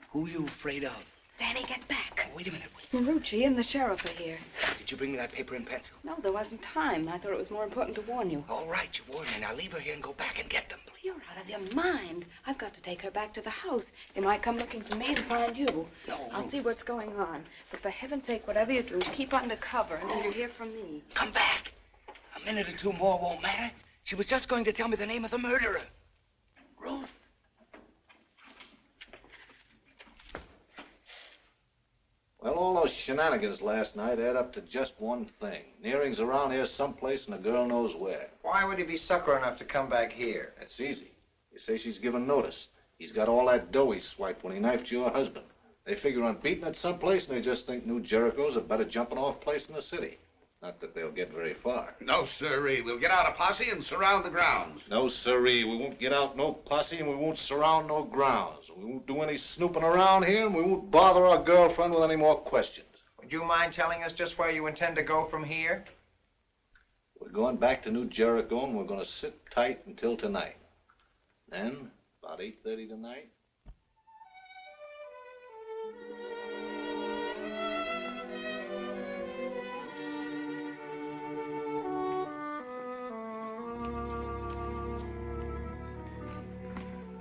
Who are you afraid of? Danny, get back. Oh, wait a minute. Marucci and the sheriff are here. Did you bring me that paper and pencil? No, there wasn't time. I thought it was more important to warn you. All right, you warned me. Now leave her here and go back and get them. You're out of your mind. I've got to take her back to the house. They might come looking for me and find you. No, I'll Ruth. see what's going on. But for heaven's sake, whatever you do, keep under cover until you hear from me. Come back. A minute or two more won't matter. She was just going to tell me the name of the murderer. Ruth. Well, all those shenanigans last night add up to just one thing. Nearing's around here someplace and the girl knows where. Why would he be sucker enough to come back here? It's easy. You say she's given notice. He's got all that dough he swiped when he knifed your husband. They figure on beating it someplace, and they just think New Jericho's a better jumping off place in the city. Not that they'll get very far. No, sirree. We'll get out a posse and surround the grounds. No, sirree. We won't get out no posse, and we won't surround no grounds. We won't do any snooping around here, and we won't bother our girlfriend with any more questions. Would you mind telling us just where you intend to go from here? We're going back to New Jericho, and we're going to sit tight until tonight. Then, about 8:30 tonight,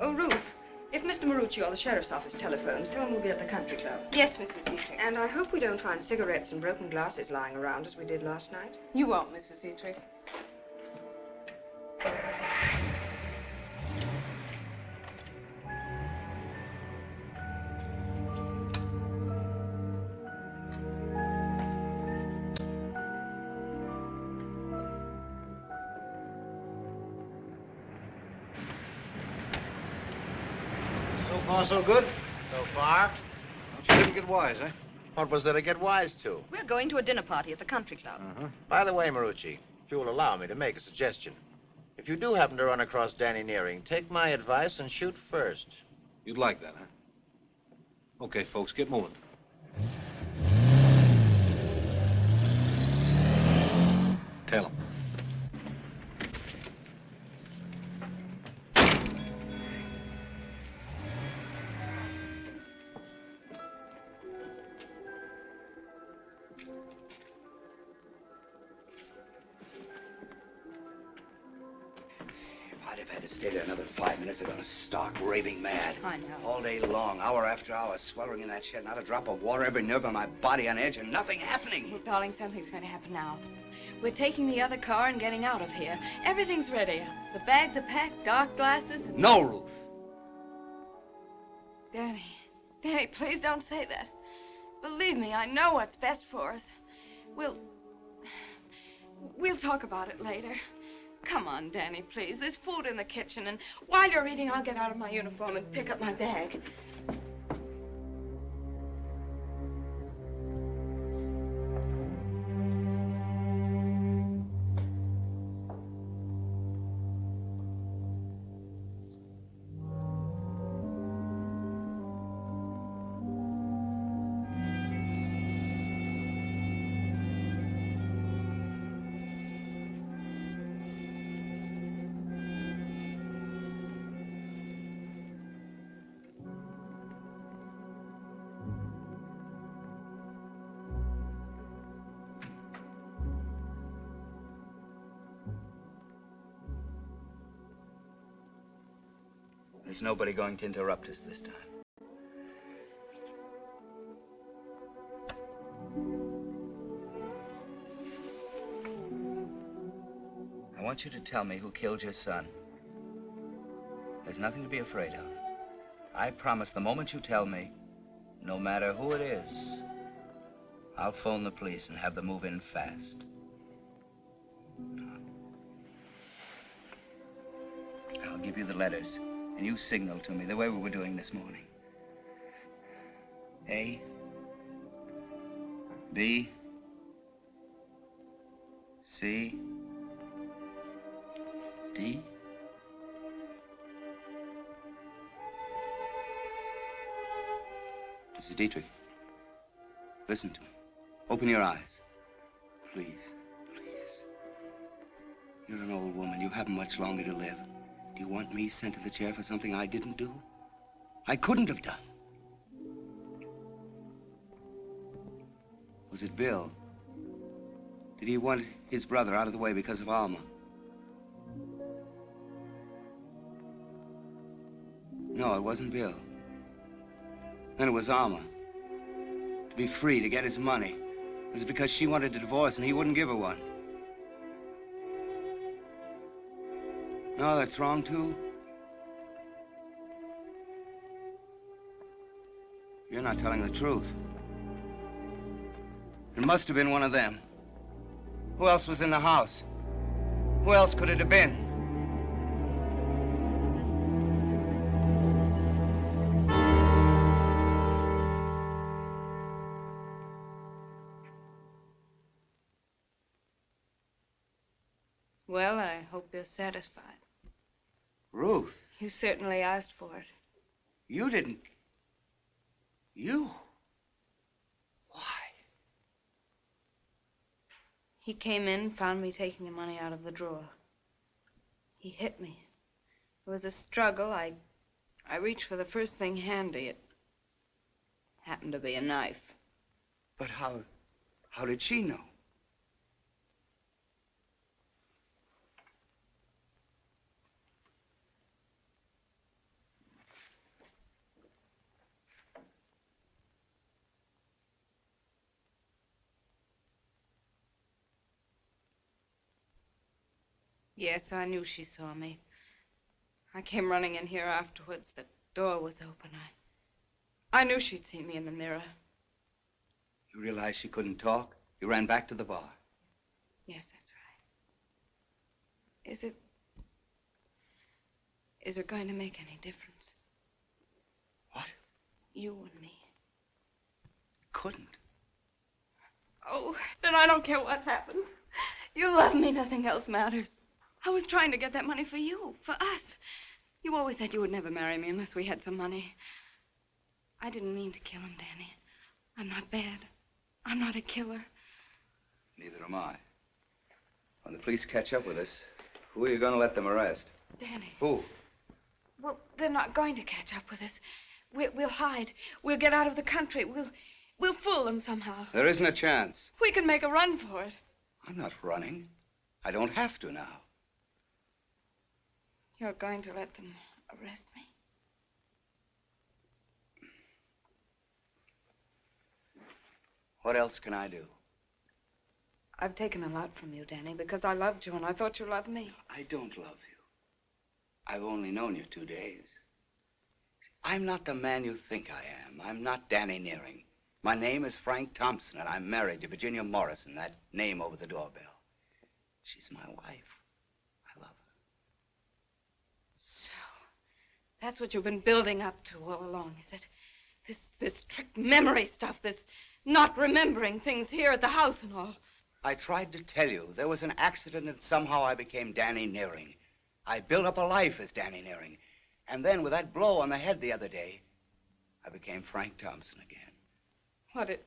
Oh, Ruth, if Mr. Marucci or the sheriff's office telephones, tell him we'll be at the country club. Yes, Mrs. Dietrich. And I hope we don't find cigarettes and broken glasses lying around as we did last night. You won't, Mrs. Dietrich. so far so good. So far? Don't you ever get wise, eh? What was there to get wise to? We're going to a dinner party at the country club. By the way, Marucci, if you will allow me to make a suggestion. If you do happen to run across Danny Nearing, take my advice and shoot first. You'd like that, huh? Okay, folks, get moving. Tell him. I'd have had to stay there another 5 minutes. They're gonna stark raving mad. I know. All day long, hour after hour, sweltering in that shed, not a drop of water, every nerve on my body on edge, and nothing happening. Well, darling, something's going to happen now. We're taking the other car and getting out of here. Everything's ready. The bags are packed, dark glasses. And... No, Ruth. Danny, please don't say that. Believe me, I know what's best for us. We'll talk about it later. Come on, Danny, please. There's food in the kitchen, and while you're eating, I'll get out of my uniform and pick up my bag. There's nobody going to interrupt us this time. I want you to tell me who killed your son. There's nothing to be afraid of. I promise the moment you tell me, no matter who it is, I'll phone the police and have them move in fast. I'll give you the letters. And you signal to me the way we were doing this morning. A, B, C, D. Mrs. Dietrich, listen to me. Open your eyes. Please, please. You're an old woman. You haven't much longer to live. Do you want me sent to the chair for something I didn't do? I couldn't have done. Was it Bill? Did he want his brother out of the way because of Alma? No, it wasn't Bill. Then it was Alma. To be free, to get his money. Was it because she wanted a divorce and he wouldn't give her one? No, that's wrong, too. You're not telling the truth. It must have been one of them. Who else was in the house? Who else could it have been? Well, I hope you're satisfied. Ruth. You certainly asked for it. You didn't. You? Why? He came in, found me taking the money out of the drawer. He hit me. It was a struggle. I reached for the first thing handy. It happened to be a knife. But how did she know? Yes, I knew she saw me. I came running in here afterwards. The door was open. I knew she'd seen me in the mirror. You realized she couldn't talk? You ran back to the bar. Yes, that's right. Is it going to make any difference? What? You and me. Couldn't. Oh, then I don't care what happens. You love me, nothing else matters. I was trying to get that money for you, for us. You always said you would never marry me unless we had some money. I didn't mean to kill him, Danny. I'm not bad. I'm not a killer. Neither am I. When the police catch up with us, who are you going to let them arrest? Danny. Who? Well, they're not going to catch up with us. We'll hide. We'll get out of the country. We'll fool them somehow. There isn't a chance. We can make a run for it. I'm not running. I don't have to now. You're going to let them arrest me? What else can I do? I've taken a lot from you, Danny, because I loved you and I thought you loved me. I don't love you. I've only known you 2 days. I'm not the man you think I am. I'm not Danny Nearing. My name is Frank Thompson, and I'm married to Virginia Morrison, that name over the doorbell. She's my wife. I love her. So, that's what you've been building up to all along, is it? This trick memory stuff, this not remembering things here at the house and all. I tried to tell you. There was an accident, and somehow I became Danny Nearing. I built up a life as Danny Nearing. And then, with that blow on the head the other day, I became Frank Thompson again. What it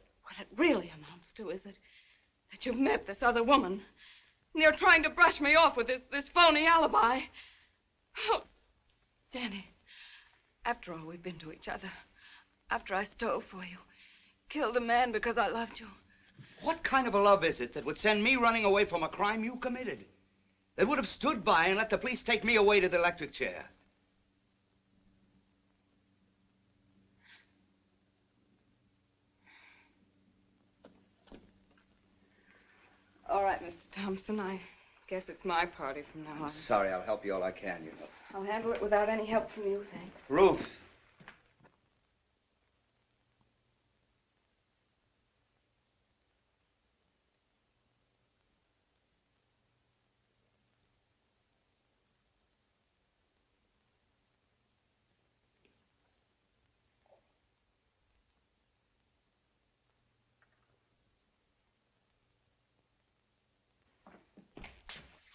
really amounts to is that you've met this other woman. And you're trying to brush me off with this phony alibi. Oh, Danny, after all we've been to each other, after I stole for you, killed a man because I loved you. What kind of a love is it that would send me running away from a crime you committed? That would have stood by and let the police take me away to the electric chair? All right, Mr. Thompson, I guess it's my party from now on. Sorry, I'll help you all I can, you know. I'll handle it without any help from you, thanks. Ruth.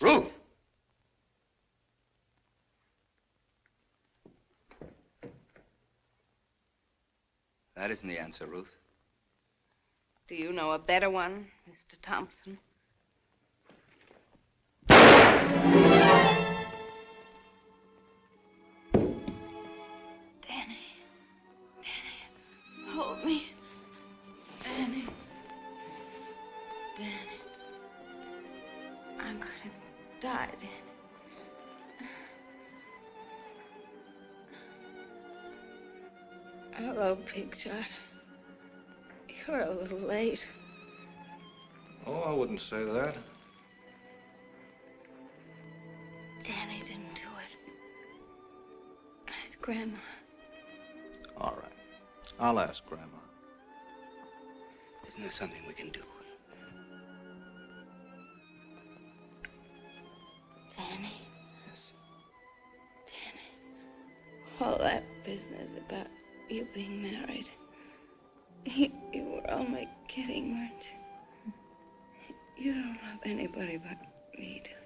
Ruth! That isn't the answer, Ruth. Do you know a better one, Mr. Thompson? Danny. Danny. Hold me. Danny. Danny. I'm gonna die, Danny. Hello, Big Shot. You're a little late. Oh, I wouldn't say that. Danny didn't do it. Ask Grandma. All right. I'll ask Grandma. Isn't there something we can do? Danny. Yes. Danny. All that business about you being married. You were only kidding, weren't you? You don't love anybody but me, do you?